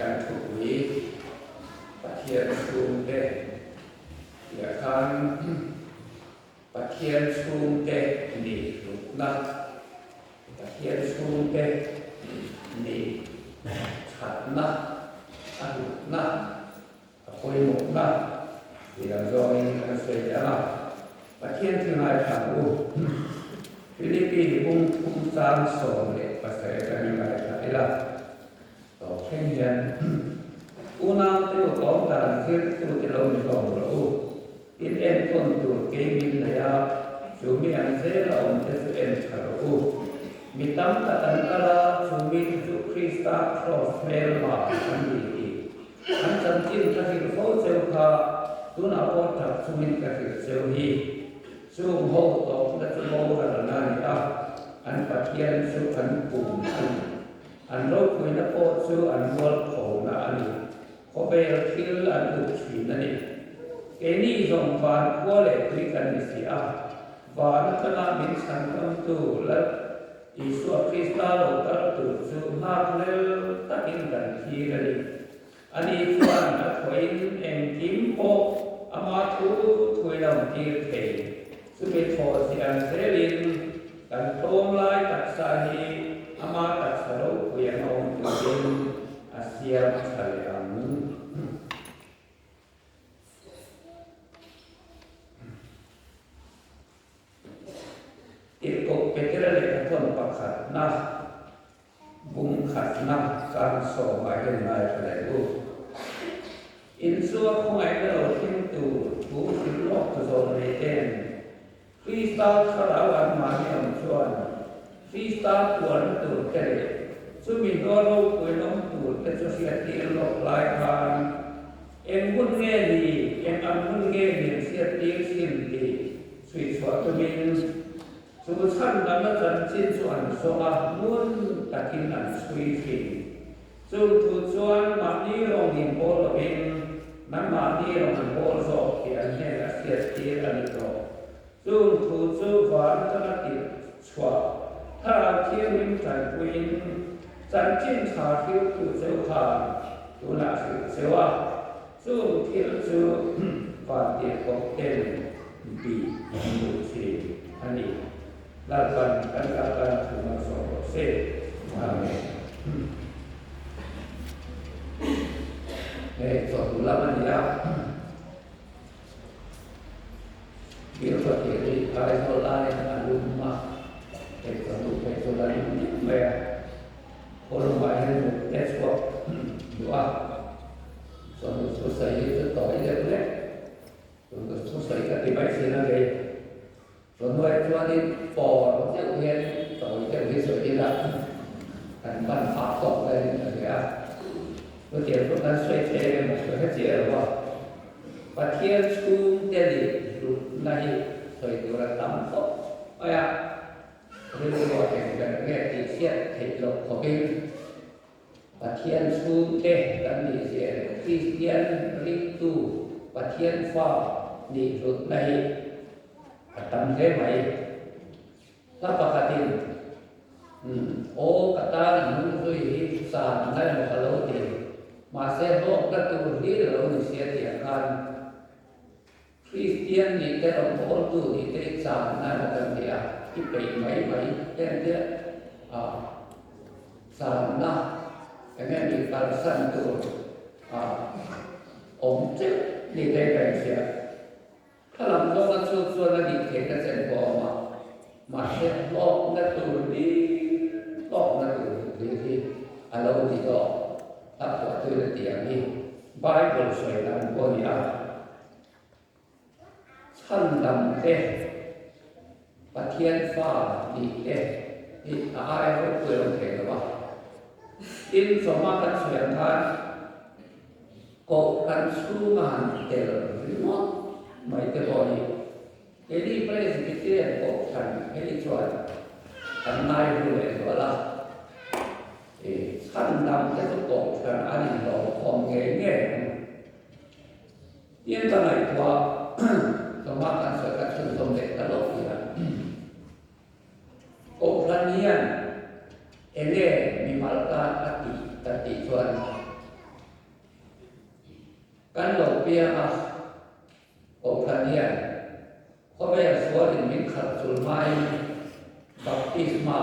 กันถูกวิปะเทียนชูงเตอย่าคันปะเทียนชูงเตนี่ลุกนักปะเทียนชูงเตนี่ขัดนักอันลุกนักคุยหมุกนักที่เราจอยกันเสียนะปะเทียนที่นายขันรู้ฟิลิปปินส์พุ่งสร้างสองเด็กภาษากันยังไงครับไอ้ละต่อแข่งยันอุณาตัวของการเชื่อตัวที่เรามีของเราอินเอ็นคนตัวเกมินเลยอะชูมีอันเซลเราจะสุเอ็นคารูมีตั้งแต่ตั้งแต่ละชูมีสุคริสต์ครอสเมลมาอันนี้อันจำจินก็คือโฟเซลคาตัวนับว่าทับชูมีก็คือเซลฮีสู้โหดต่อและจะโมระนานิอาอันปัจเจียนสู้อันปุ่มอันโรคคุยนับโอสู้อันวอลโผล่อันนี้เขาไปคิลอันอุชีนั่นเองเอนี่ส่งบานขั้วเล็กด้วยกันนี่สิอาบานขณะมินสันคำตัวและอิสุคริสต์โลกัลตัวสู้นักเลี้ยตักินกันทีกันนี่อันนี้ส่วนนักวิ่งเอ็มกิมโปอามาทูถวยลำทีเทสุเมโทสิอันเซลินกันโตมลายตักสาฮีอามาตักสารุคุยนองตุเนอาเซียทะเลอันอีกก็เป็นที่ระลึกต้นปักขัดนักบุ้งขัดนักการสอบหมายถึงนายทะเลลูกอินซัวของไอ้เราทิ้งตัวผู้ที่โลกตัวโลเดนคริสต์คาราวันมาเนียมชวนคริสต์ตัวนั้นตัวเตะซึ่งมีตัวเราคุยน้องตัวแต่จะเสียทีโลกหลายพันเอ็งมุ่งเงี้ยดีเอ็งอันมุ่งเงี้ยดีเสียทีสิ้นดีสุดสวัสดิ์มินสุดชั้นนั้นจันสิ้นส่วนสวะมุ่งตะกินอันสุยฟินซึ่งทุกส่วนมันนี้เราหินโบลเองนั้นมันนี้เราหินโบลสอบที่อันนี้เสียทีอันนี้ก็ซึ่งทุกส่วนวันนั้นติดชัวถ้าเที่ยวนิ่งใจวินจันจิ้นขาเที่ยวทุกเจ้าขาตัวนักศึกษาซึ่งเที่ยวเจอฝันเดียกเต็มปีดูสิอันนี้รัฐบาลการถูกมาสอบเสร็จอาเมนสอบดูแล้วมันยากเกี่ยวกับเรื่องการโซลาร์อารมณ์มาสนุกโซลาร์นี่แบบคนใหม่ให้หมดเน็ตวอร์กหรือว่าสนุกสดใสจะต่อยเล็กๆสนุกสดใสกับที่ไม่เสียนั่นเองส่วนด้วยช่วงนี้ปอดเจ้าเฮียนต่อยเจ้าที่สวยที่รักกันบ้านพักตกเลยอะไรอย่างเงี้ยเมื่อเกี่ยวกับนั้นช่วยเทกันช่วยให้เจียว่าปะเทียนชูเตลิลุนายเคยดูแลตั้มโตอะไรอ่ะเรื่องนี้ว่าเห็นกันแค่ตีเสียเห็นหลอกเขาเป็นปะเทียนชูเตกันดีเสียคริสเตียนริตูปะเทียนฟ้าดีลุนายตั้มเท่ไหมถ้าปกติโอ้กตาหนุ่มสุยสารนั่นมันก็รู้ดีมาเสียโลกก็ตัวนี้เราเสียเดียกันคริสเตียนนี่แต่เราบอกดูนี่แต่สารนั่นมันเดียที่ไปไหมแต่เนี่ยสารนะอย่างนี้มีการสั่นตัวองค์เจ้านี่ได้แบ่งเสียถ้าเราโลกนั้นส่วนนั้นดีเทกันเสร็จพอมาเสียโลกนั้นตัวนี้โลกนั้นตัวที่เราดีก็ถ้าปวดตัวเตียงนี่ไบเบิลสวยงามกว่านี้ชั้นดำเอ๊ะปะเทียนฟ้าดีเอ๊ะนี่อะไรเขาเปิดลงเทหรือเปล่าอินสมากันสวยงามกบกันสู้งานเตลหรือว่าไม่เตลอยเอลี่เพลสกิเตียนกบกันเอลี่ชวนกันนายรู้เลยว่าละขั้นดำจะต้องตกกันอันนี้เราของเงี้ยยิ่งตอนไหนตัวสมัครกันสวยกันชุนสมเด็จตลอดเลยนะโอพระเนียนเอเล่มีมาลการอติชวน kan lo pia ma o kan hian ko be sual in min khat sul mai baptisma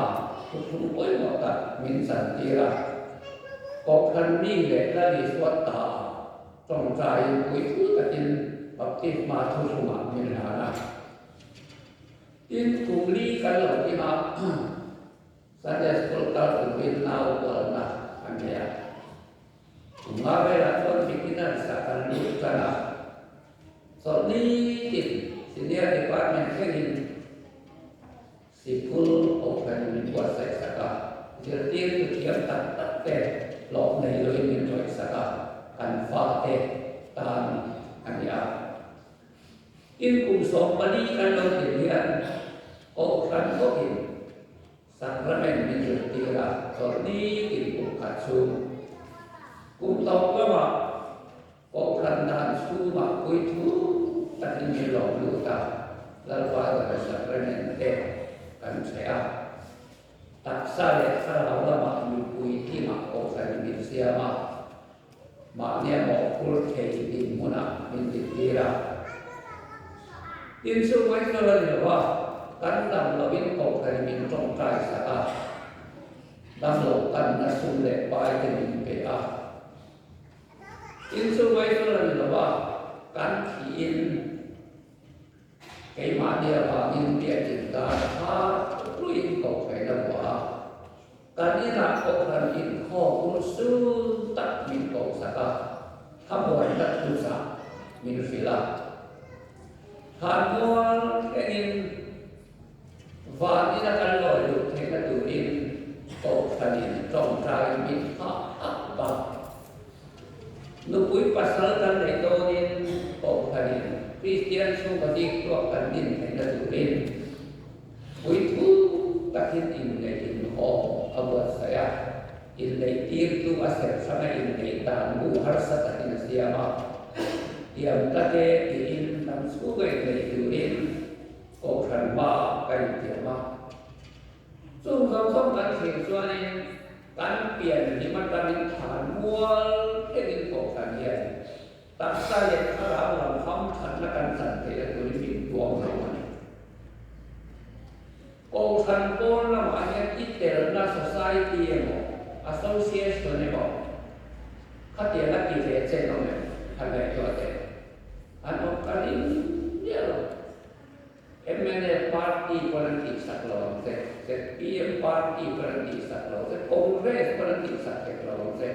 thu poi mo ta min san tira ko kan ni le la ni suat ta trong trai pui thu ta in baptisma thu suma min hana in kumli kan lo ti ma Sunday school kalau bin now na anya ngawe la ton bikinan sakan ni kana so ni senior department kenin sikul open ni buat saya saka jadi tu tiap tak te lok nei lo ni joy saka kan fa te tan anya in kum so bali kan lo dia o kan ko in sakramen min tira sorni kin katsu kum tau lama ko kan dan su ma kui tu takin ni lo lu ta lalwa da sakramen te kan saya tak sale sala lama lu kui ti ma ko kan min sia ma ne mo kul ke din muna min tira in su mai so la wa kan dam lo bin ko kan min trong trai sa ta dam lo kan na sum le pai ke min pe a in su mai so la wa kan thi in cái ma dia wa in pia tin ta ha lu in ko kai la wa kan ni na ko kan in kho ku su tak min ko sa ta ha bo ta tu sa min fila han mo ke in và đi ra căn lòi được thế là tự nhiên tổ phần in trong trai mình họ ấp vào lúc cuối pasal kan này tôi in tổ phần in Christian xuống và đi qua phần in thế là tự nhiên cuối thứ các in này in họ ở bờ saya in này tiêm tu asal sama in này ta mu harus tak in siapa tiap kate in nam sugai này tự nhiên có phần ba cái tiền mà chúng ta không cần hiểu cho nên căn biển thì mà ta mình thản mua cái những cổ phần này ta sai lệch nó làm không thành là căn sản thì là tụi mình buông rồi cổ phần con là mà anh ít tiền là society mà association này mà các tiền là kỳ thế trên nó này thành cái chỗ thế anh không cần đi nhiều MNA party politik saklong se PM party politik saklong se Kongres politik saklong se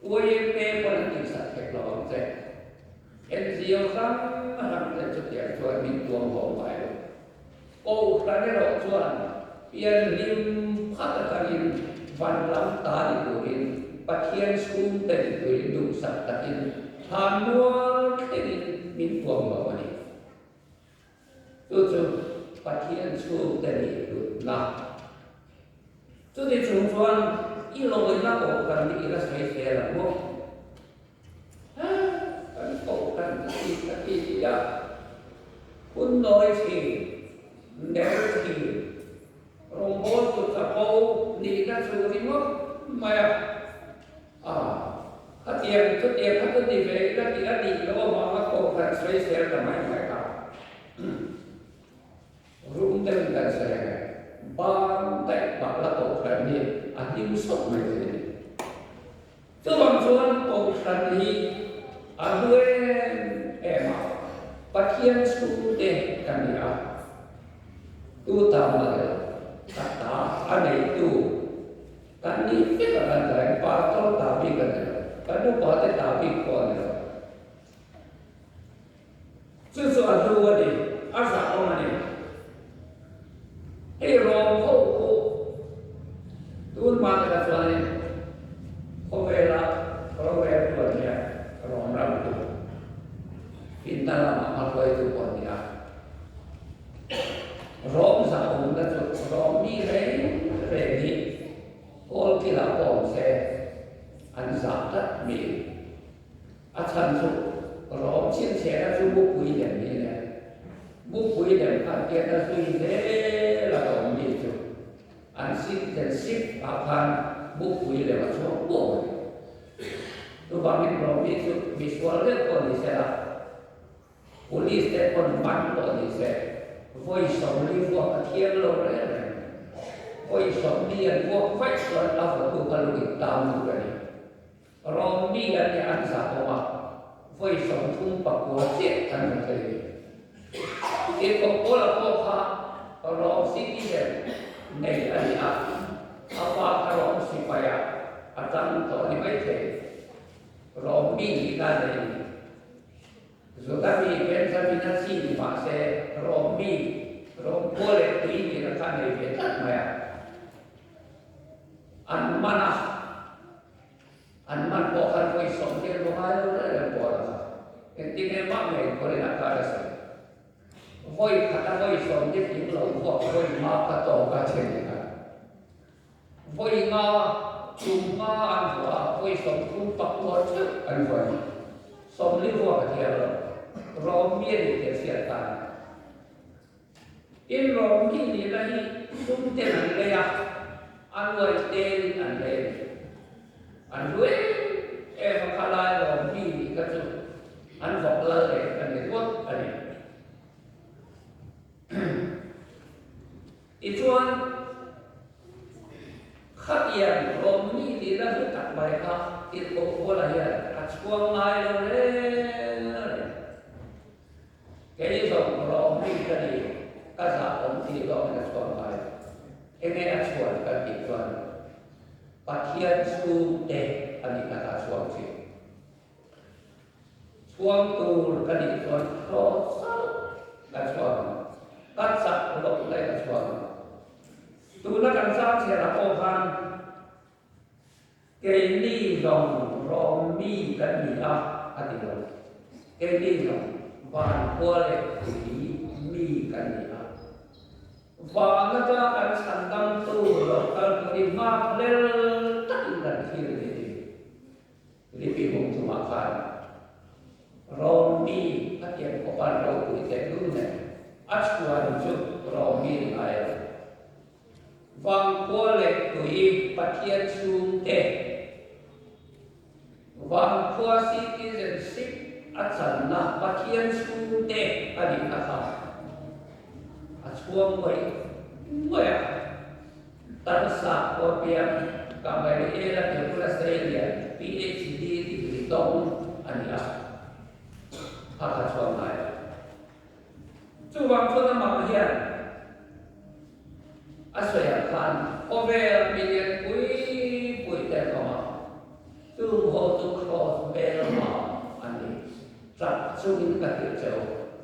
UMP politik saklong se NGO sang ham le chu tiang chuan min tuang ho bai lo ko ka ne ro chuan pian lim phat ta in van lam ta ni ku in pathian sum te ni ku in du sak ta in han nual ke ni min tuang ho ni tu pathian su tadi itu lah tu di cungcuan ilo ina ko kan di ila sai lah mo kan ko kan tapi ya pun noi si never si rombot tu kapau di ila su di mo maya hatian tu dia hatu di ve ila di lo ma ko kan sai lah mai ka rumden dan saya bantai bakla kokran ni adim sok mai ni tu bang chuan kokran ni aduen ema pathian su de kan ya tu ta ma kata ane tu kan ni kita kan dari patol tapi kan kadu pate tapi kon tu adu ni asa on ni rong ho ho tuan ma ta chuan ho vela ro ve tuan ya rong ram tu pinta lama ma koi tu pon ya rong sa on da chu rong mi re ni ol ki la pom se an sa ta mi a chan su rong chen che da chu bu kui den ni ne bu kui den ka ke da su ni là đồng đi chứ anh ship then ship akan buku ile watu boi Tubangin Romi visual ko ni sila. Police te kon man ko ni se. Voi som li vo ka thiam lo re. Voi som ni an vo vai so la vo tu ka lu tam lu ni. Romi an ni an sa ko ma. Voi som thum pa ko se an ke. E ko ko la ko kha ro citizen nei ani a. Apa ka ro si pa ya. Atang to ni mai the. Romi ka nei. Kami eksaminasi di masa Romi, boleh ini rekan ini maya. Anman bukan koi somdir bukan ada bola. Intinya mana koi nak ada sih. Koi kata koi somdir itu lalu koi mak kata kacanya. Koi ngah cuma anwa koi somdir pak wajib anwa. Somdir bukan dia Romi ni siapa? In Romi ni lagi sumber anda anwar ten anda, anwar makalai Romi ni kerja, anwar lagi kan itu ani. Ituan khatian Romi ni lagi tak baik itu bola ya, acuan air le. Kaya so Romi tadi kasa onti do na suamai. Ene asuan kaki tuan. Patian su te ani kata suamsi. Suam tu kali tuan rosal na suam. Katsak lo lai na suam. Tu na kan sam sia na pohan. Kaya ni dong Romi kan ni ati do. Kaya ni dong Van boleh mi kan dia. Van ada kan sandang tu lokal di maklel tak ingat kiri ini. Jadi bingung tu makan. Romi hatian kopan rau kulit dunia. Askuan juk Romi air. Van boleh kui patian sunte. Van kuah citizenship asal na patian sunte adik kakak, asuang boy, terasa kopian kamera era di Australia, PhD di Britong ania, kakak suang ayah. Cuba pun nama dia, asyakan, over million pui terkoma, cuba tu cross belma. Tak sungguh tak jauh.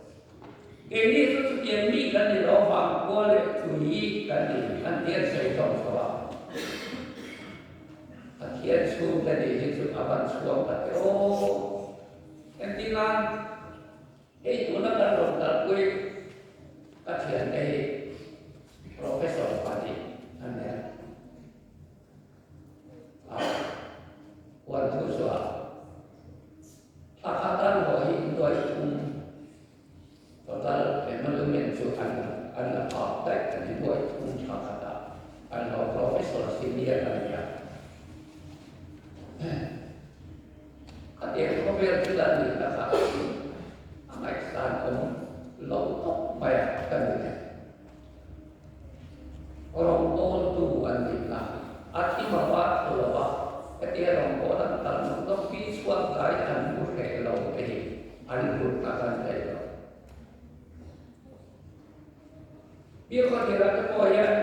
Ini tu yang ni kan di lawang boleh tui kan di antian saya tahu. Antian suam tadi itu aban suam tak. Oh, antian itu nak kan dokter kui antian profesor padi anda. Waktu soal. Akatan wahai dua itu total memang menunjukkan adalah praktek dan dua itu akatan adalah profesor senior dia. Ketika profesor tidak dikatakan anak santum lotok banyak kan orang tu anjinglah arti bahwa lepas ketika orang dalam untuk visual gaya dan budaya laut ini ada bukan saya. Ia kira kepoyan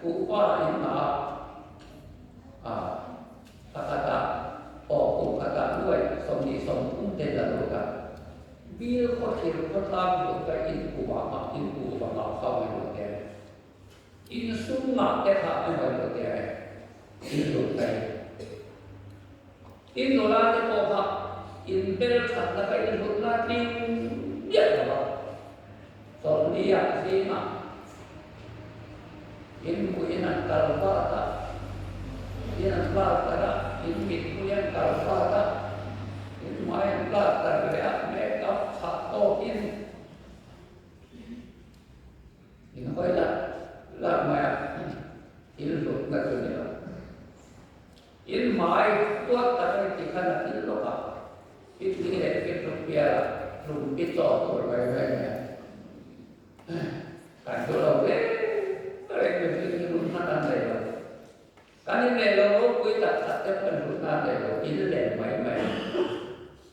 upah ini kata kata dua somni sompun tidak luka. Ia kira kelam luka ini upah kau luka. Ini semua kita luka. Ini luka. In nolate poha in bel khatna ka in hutna tin dia ba so dia sina in buinan kalbata in kalbata in mitpuyan kalbata in mayan kalbata ya makeup satu in koila la maya il hutna dunia in mai tuat ta ti khana tin lo ka pit ni le pit rupiah rum pit to ko vai vai ne kan do lo le re ke ti rum na tan le lo kan ne lo ko ta ta te pan rum na le lo in le mai mai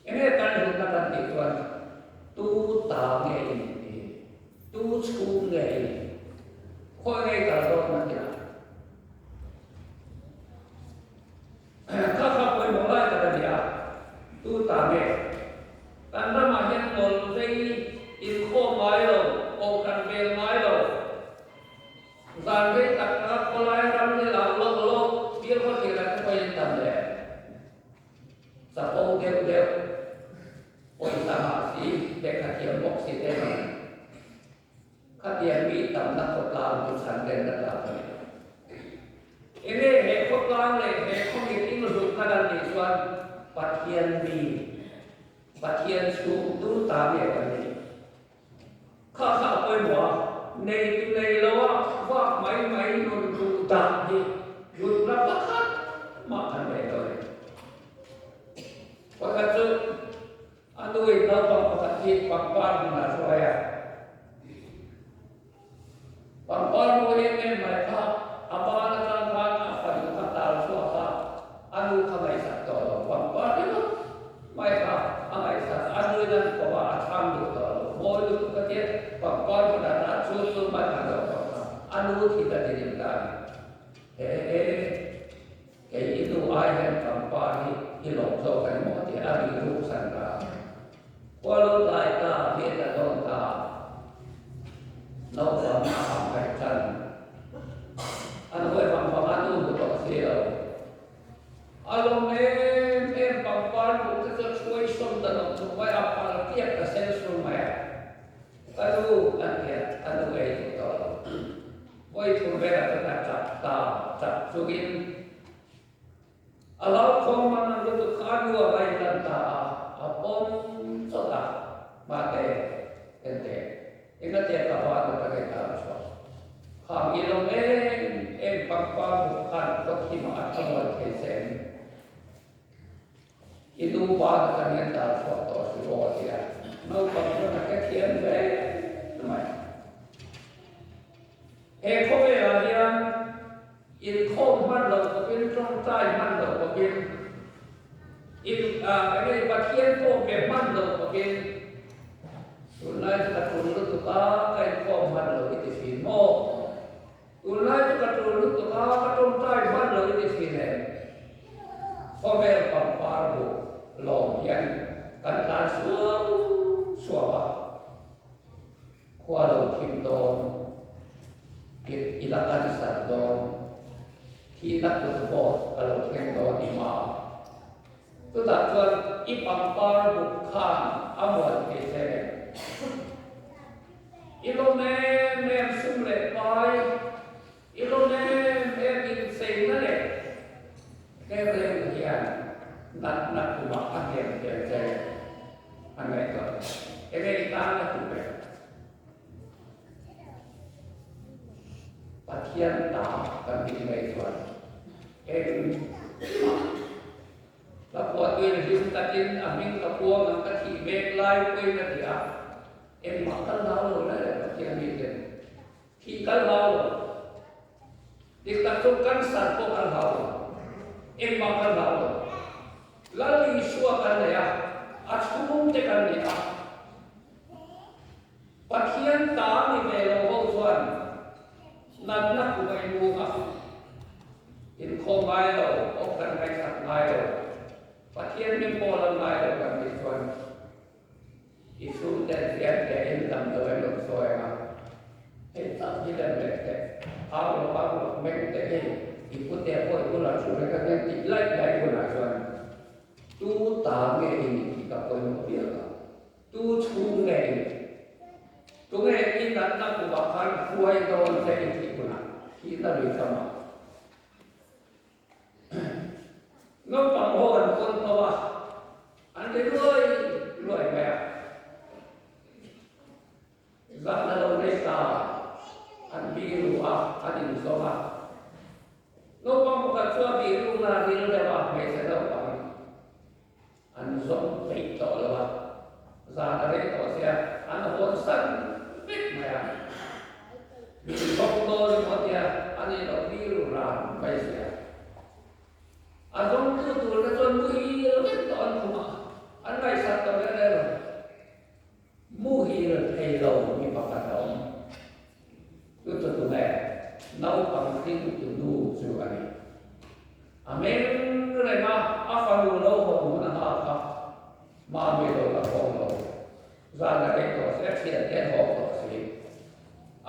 ene kan rum na tan ti tuan tu ta nge ni tu chu nge ko nge ta lo na ti na kakak pun mulai kata dia, tu tabe. Karena macam mulai info mailo, okan bel mailo. Sampai tak mulai ramai lalu biar kau tidak kau tabe. Sapong dia, kau sama si dekat dia box si dia. Kadia mi tam nak kau lalu santai nak lalu. Ini hekot lang le hekot itu masuk kanan di suan patian su tu tabi apa ni? Kakak apa buat? Nei lawa wak mai nun tu tabi nun berapa kan makan mereka. Pakat tu anu itu pakat hit pangpar mana soya. Pangpar boleh mereka apa anu kamai sakto pangpar itu mereka amai sak anu dan bawa asam itu mau itu ketia pangpar pada susu macam anu kita dirimkan itu ayat pangpar hilong so kan mau dia abi urusan ka walau laita beda donta nau sama sampai kan anu pangpar anu betul sih Alom pangpar kita cuai som dalam cuai apa tiap kesen semua. Kalau anu itu tolong. Boy kumbera kita cap sugin. Alau kau mana itu kanu apa yang apon soda mate ente. Ingat ya kawan kita kita Kami ilom pangpar bukan kotima atau kesen. Itu pada kalian tahu foto sudah dia. Mau kamu nak kian baik, namai. Kau yang kau mana kau trong tay mana kau ini bagian kau mana kau Ulai kita turun tu kau mana itu filmo. Ulai kita turun tu trong tay mana itu film. Kau pangpar long yang kan suara kuala kim don ilakan sardon hinak berbos kalau kim don ima tu tak tuan ipangpar bukan awan kese ilone sumle pai ilone insei nale keren kian nak makan yang saya aneh itu. Ini kita nak buat. Bagian tak kan dimulai tuan. Lakukan ini disuntakin amin lakukan angkat hibek lain kau ini dia. Makan lalu lah bagian itu. Kita lalu ditakutkan satu hal lalu. Makan lalu. Lalu isuakan dia, asumum tekan dia. Bagian tani melo tuan, nak bukan bunga. Info milo, okan mereka milo. Bagian mempola milo kan tuan. Isu dan siap dia dalam doa soalnya. Tak tidak mereka. Allah mereka ikut dia pun langsung mereka nanti like pun tuan. Tu tabe ini kita pun biarkan. Tu cunge ini. Cunge ini nak bukan kuai kawan saya ini pun. Kita bersama. Ngapang hoan pun tawa. Ande luai bayar. Zat lalu mereka. Biru adin sobat. Ngapang bukan suami biru lah biru dah ran mai sia azong tu tu na ton mu hi lo ken ton kuma an mai sat to le le mu hi lo thei lo mi pa ka dom tu tu tu le nau pang tin tu nu chu ani amen le ma a fa lu lo ho mu na ha ka ma me lo la phong lo za la ke to se thia ke ho ko si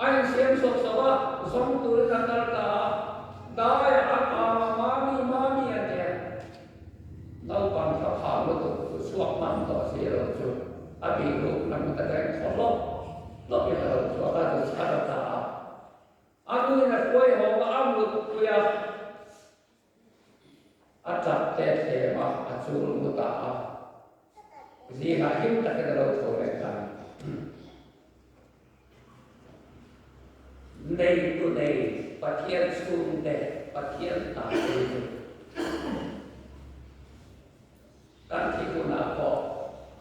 anh xem sốt sốt á, sống tuổi thân thân ta, đói ăn mami anh em, đâu còn thọ thọ một tụ suốt năm tụ xí rồi chứ, à bị lúc nằm tại đây sốt lốp bây giờ suốt ra tụ sát được ta, anh nuôi là quay hồ mà ăn được quay à chặt tết thế mà à chú luôn ta, gì mà hiếm ta cái đâu thôi này cả. Day to day, Pathian school day, Pathian ta day. Kan kita nak kok,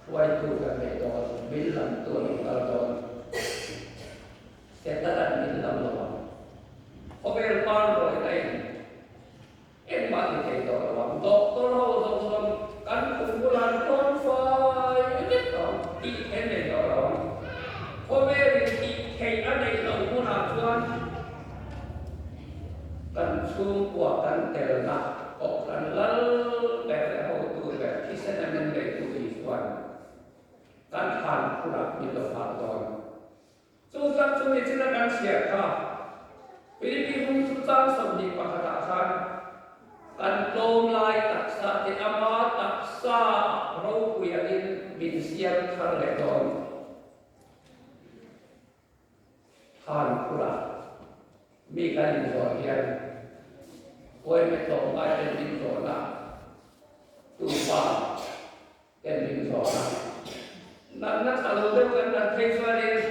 suai tu kan betul, bilang tu kalau setaran bilang lawan. Obel pan boleh lain, mati kita lawan. Doktor lawan kan kumpulan konfai, ini kan ini lawan. Obel kayak ada yang guna tuan kan semua kan ternak kok kan lalu terhau tu kisah yang itu tuan kan han kurang itu faktor susah sulit silakan siapa pilih pun susah sambil pakatakan kan lomlai taksa di amat taksa rau kuyakin bin siap terleton han kurang, mikir soalnya, kue metode ada di zona, tumpah, dan di zona. Nak kalau dia bukan nak seksualis,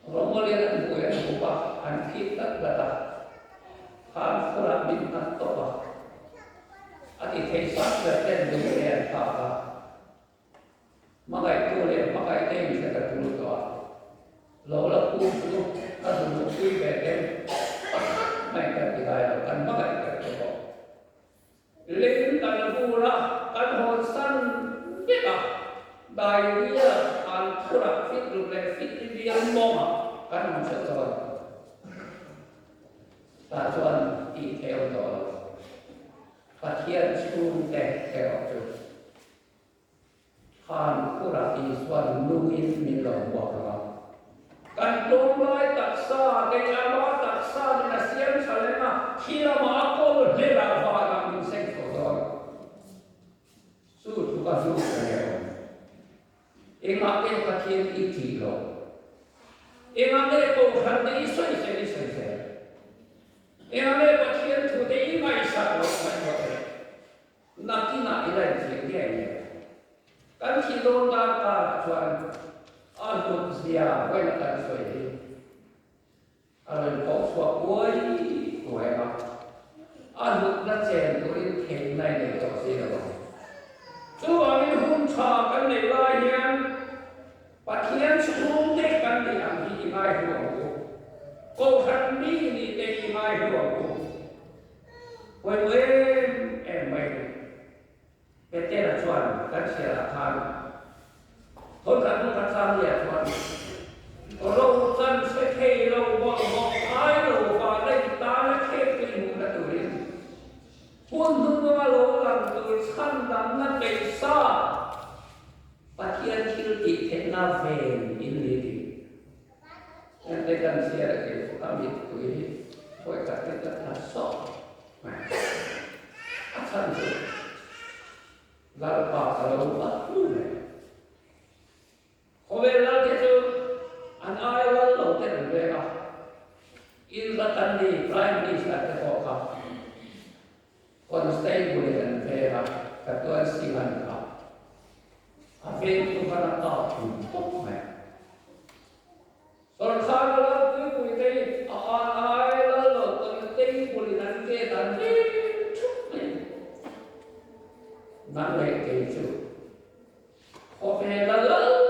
romol yang kue tumpah, anti tak kata, han kurang bintang topa, ati seksualis dan dunia apa, makai tu le, makai tu bisa tertulus toa. Lalu aku tu, aku mungkin berem, mereka tidak akan makan kerja. Lain kalau pula, kan hosan kita, dia al kurang fit, fit dia moma, kan macam tu. Tajuan detail tu, Pathian school detail tu. Han kurang iswan nuin milam wakam. Kan lomlai taksa, kaya taksa di nasiam salema, kira maakol hela faham insek kotor. Sudah suka kaya. Ingat Pathian itu lo. Ingat ko handi isoi. Ingat Pathian tu dei mai sa lo mai. Nakina ilai dia. Kan kilo data tuan. Aku dia, kau nak kan soal Kalau kau suap kau apa? Aku nak cakap kau ini kenai ni kau siapa? Tuan ini hunca kan ni layan, Pathian sebelum dek kan ni yang diimai huangku. Kau handi ni diimai huangku. Wen mai. Betul tuan kan silakan. Thôi cả chúng ta sang nhà thuận lâu dân sẽ thề lâu bọn ai lâu và đây ta đã thề cái mù đã tuổi quân hương nó lâu làm từ săn đắm nó đầy xa và thiên chiêu thị thế nào về in lý thì em đây gần xe là cái phụ cảm nhận tuổi thôi cả cái rất là sợ mà săn rồi là bà lâu bắt luôn này. Kowelan itu anak lalu kita berapa? Ilatan di prime minister terkoka. Konstai boleh dan berapa? Ketua sihan kah? Apa itu karena tahu? Soal lalu itu anak lalu konstai boleh dan kita nanti itu. Kowelan lalu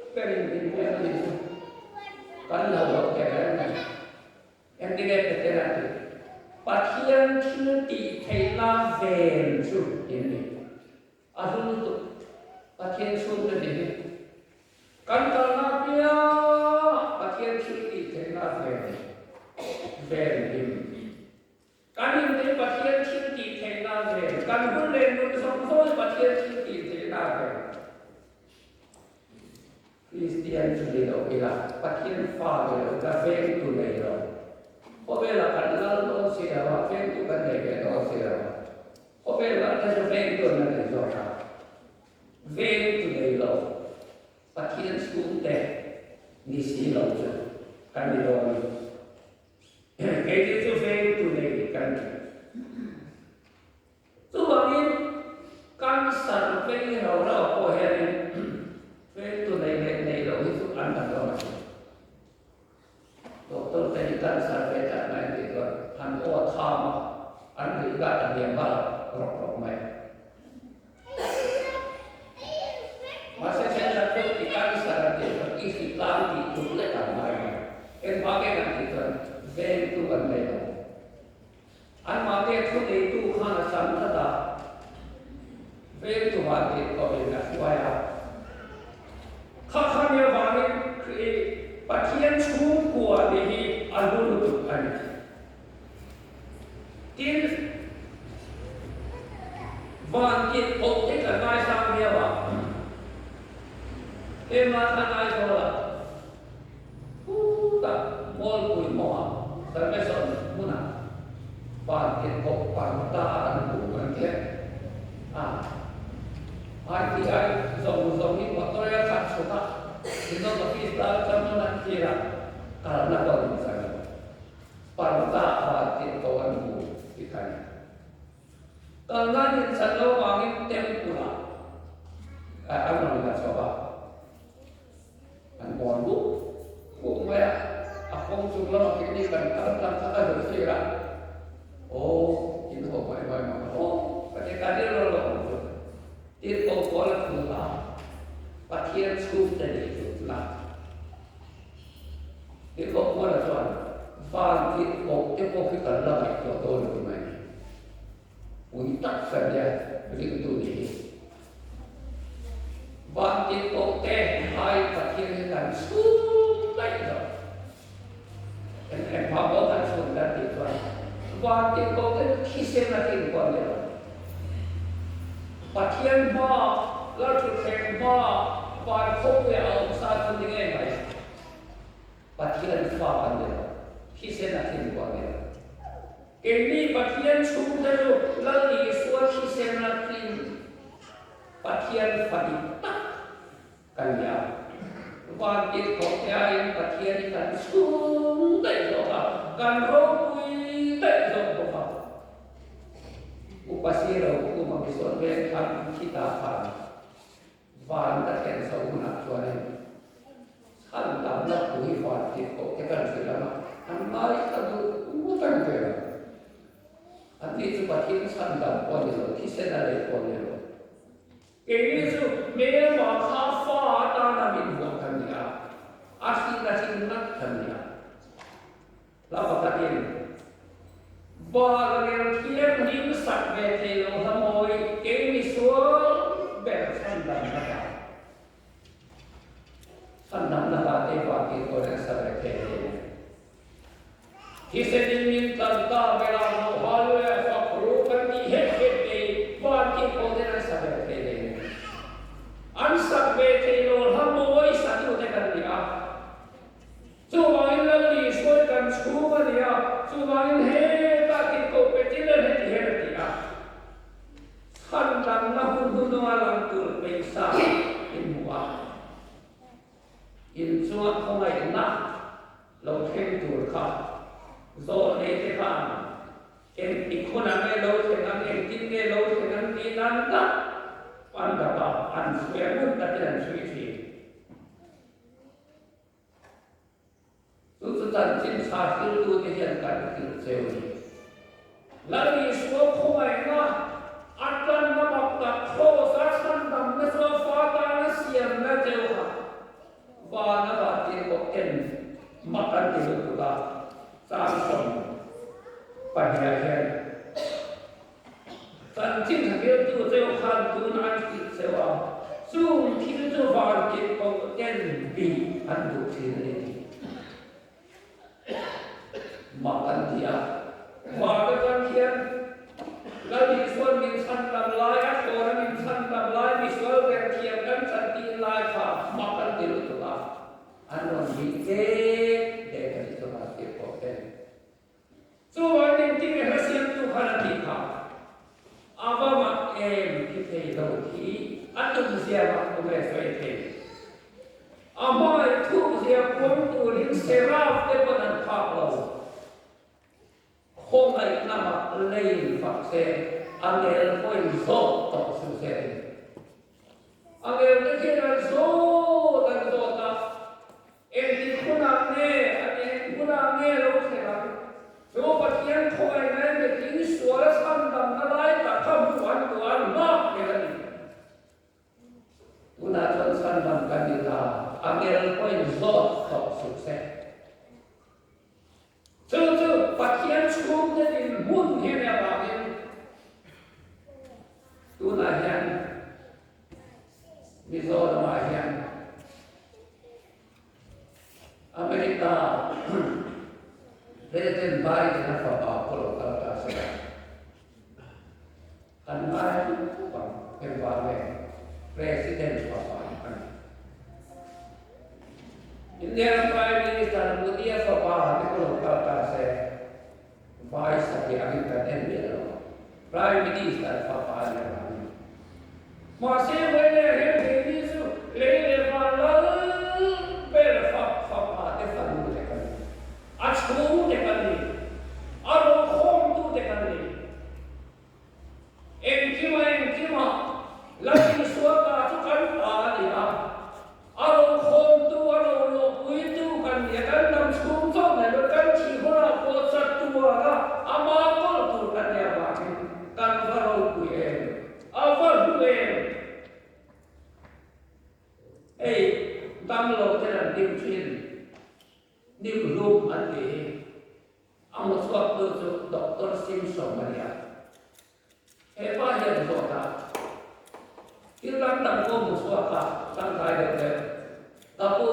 Perintin itu kan lalu keren yang tidak berterang Pathian Thilti Thaila Ven Su ini. Ahun tu Pathian Su tadi. Kantana pia Pathian Thilti Thaila Ven ini. Kanin te Pathian Thilti Thaila Ven. Kanun len nun song Pathian Thilti Thaila Ven. Christian Chulilo ila Pathian Father la Ven tu leiro. Ovela kanal no sirawa, ventu kanege no sirawa. Ovela tajo ventu na de zona. Ventu de lo. Pathian skunte ni silo jo. Kanidoni. Kedi tu ventu de kanji. Tu angin kan sarve ro ko hele. Ventu de lo itu anda dona. Doktor tadi kan sampai tak naik itu, han sama, han juga ada yang balap rok main. Masa saya satu ikan secara itu isi lambi itu lekat main. Pakai nanti itu, ventu kan lekat. An pakai itu hana sampada, ventu hati kau ingat waya. Kakaknya bangin Pathian Chung Kua Dehi Alulu Ani. Tin Van Kit Optik Anai Sang Dewa. Emma Anai Sola. Tak Mol Kui Moa. Termeson Muna. Van Kit Op Panta Anu Mungkin. Hati ai Zong Ni Motoya Kat Suka. Itu lebih tahu sama kira karena kalau misalnya parta hati kawanku ikan karena di sana wangi tempura apa namanya coba kan bondu kumaya aku sudah ini kan karena ada kira oh itu apa oh ketika dia lalu itu boleh pulang Pathian Chung tadi itu lah. Itu kok mana tuan? Van itu kita lagi kalau tu mana? Untuk saja begitu ni. Van itu hai Pathian kan Chung lagi tu. Dan apa kan Chung tadi tuan? Van itu kisah lagi tuan dia. Pathian lalu terima pada kopi atau satu dengan baik. Pathian fahan dia, kisah nak hidup dia. Kini Pathian Chung tu lalu suat kisah nak hidup. Pathian fadita kan dia. Wajib kopi yang Pathian kan Chung tak jauh, kan rokui tak jauh. Upasiro umat Islam kan kita faham. Van tak kena sauna suara. Hal tabla kui van itu kita selama. Amai itu bukan kera. Nanti itu Pathian sandal polio, kisah dari polio. Ini tu memang kafa tanah binbukan dia. Asli kasih nak dia. Lapa Pathian. Bahagian kian ni besar betul hamoi kini suar bersandang naga. Sandang naga tebak itu orang sahaja kini. Kisah ini tentang belau halu fakru kan dihekti bagi orang sahaja kini. Ansar betul hamoi satu dengan dia. Cuba ini lagi suarkan cuba dia, cuba ini ko petilan heti heti handang nahun duno alang tur pengsa inua insuat kongai na lo ken tur ka zo ne te ka en ikona me lo tenang en tinge lo tenang tinanda panda ba an suya mun tatiran suisi tututan jin sahil tu tehian kan seuni lagi semua kumai na akan memakta proses tentang mesra siang na jauh bana batin koken makan di lupa samson pahyahian tan tin thakil tu zeu khan tu nan ki sewa sum thil tu van ki ko ten bi an du thin ni ma kan dia wa ka kan hian la bi suan min san lam lai a ko na min san lam lai bi sual ver thiam kan san ti lai kha ma kan ti lu tu la an non bi ke de ka ti to ma ki ko ten so wa ning ti ha siam tu khan ti kha ava ma em ki te lo thi atu sia ma ko me sai te amai thu sia pom tu lin seraf te panan kha lo hôm nay năm lấy Phật xe anh em có số tập sự xe anh em cái kia là số tăng số ta em thì cũng làm nghe anh em cũng làm nghe lúc thế nào số bát nhân thôi này để tính số là san đầm nó lại ta không hoàn toàn nó cái này cũng là cho san đầm cái gì ta anh em có số tập sự xe chứ bát nhân xuống cái gì muốn thế nào bảo em tu là hiện ví dụ là hiện America President Biden đã phải bảo cô lộc cả sẽ anh mai bằng em vào về President phải bảo India Prime Minister Modi phải bảo cô lộc cả sẽ Vice President em biết rồi Prime Minister phải bảo mà xem về này hiện thì như số lấy mà lớn về là pháp để phản đối cái này, ác thủ cái này, ác không tu cái này, em kia mà lấy số cả chút cái đi à, ác không tu ác lỗ quý tu cái này cái nằm xuống trong này nó cái chỉ có là có sát tu à, ama có tu cái này à, cái vào quý em, vào quý em Hey, tam lo te la dim chin, dim loop ante, ang swap to Dr. Simpson Maria. Hey, pa yan so ta. Ilang tam ko muswa ka, sang kaya te. Tapo,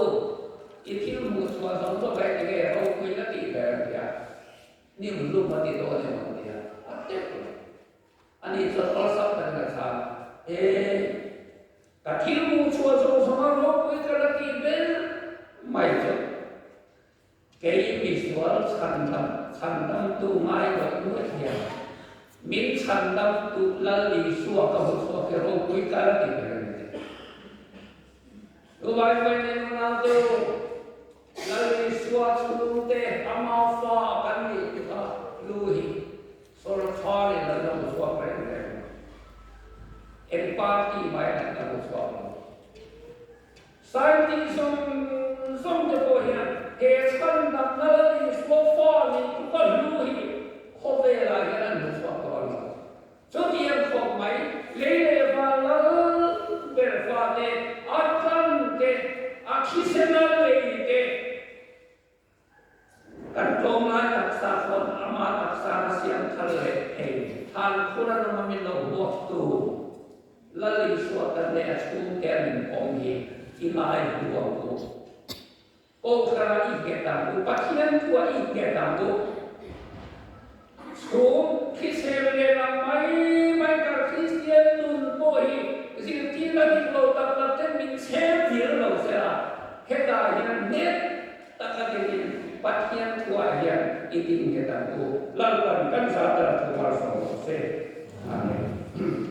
itil muswa sang so kaya te o kuya ti kaya dia. Dim loop ante to ne mo dia. Ate ko. Ani so osap ta na sa. Cả thiếu mu chua chua sama lo kui kala ki bel mai cho cái visual sandam tu mai wa tu thia min sandam tu la li suwa ka ho so ke ro kui kala ki bel tu vai vai ne na to la li suwa chu te ama fa kan ni ka lu hi so ra kha ni la lo suwa pa ni empati mai na ka so scientist som de ko ya he san da na li so fa ni ko lu hi ko ve la ya na so ko la so ti em ko mai le le va la ver fa de atan de akhisena le de kan tong la tak sa kon ama tak sa siam thal le he than khura na min lo bo tu Lali suatan de askum termin ponghi imai buangku. Okra iketamku, pakian tua iketamku. Skum kisele na mai kar Christian tun pohi. Sing tila diklo taklaten min sepir lo sera. Heta yang net takatin pakian tua yang itin ketamku. Lalu kan sadar keluar sama se. Amin.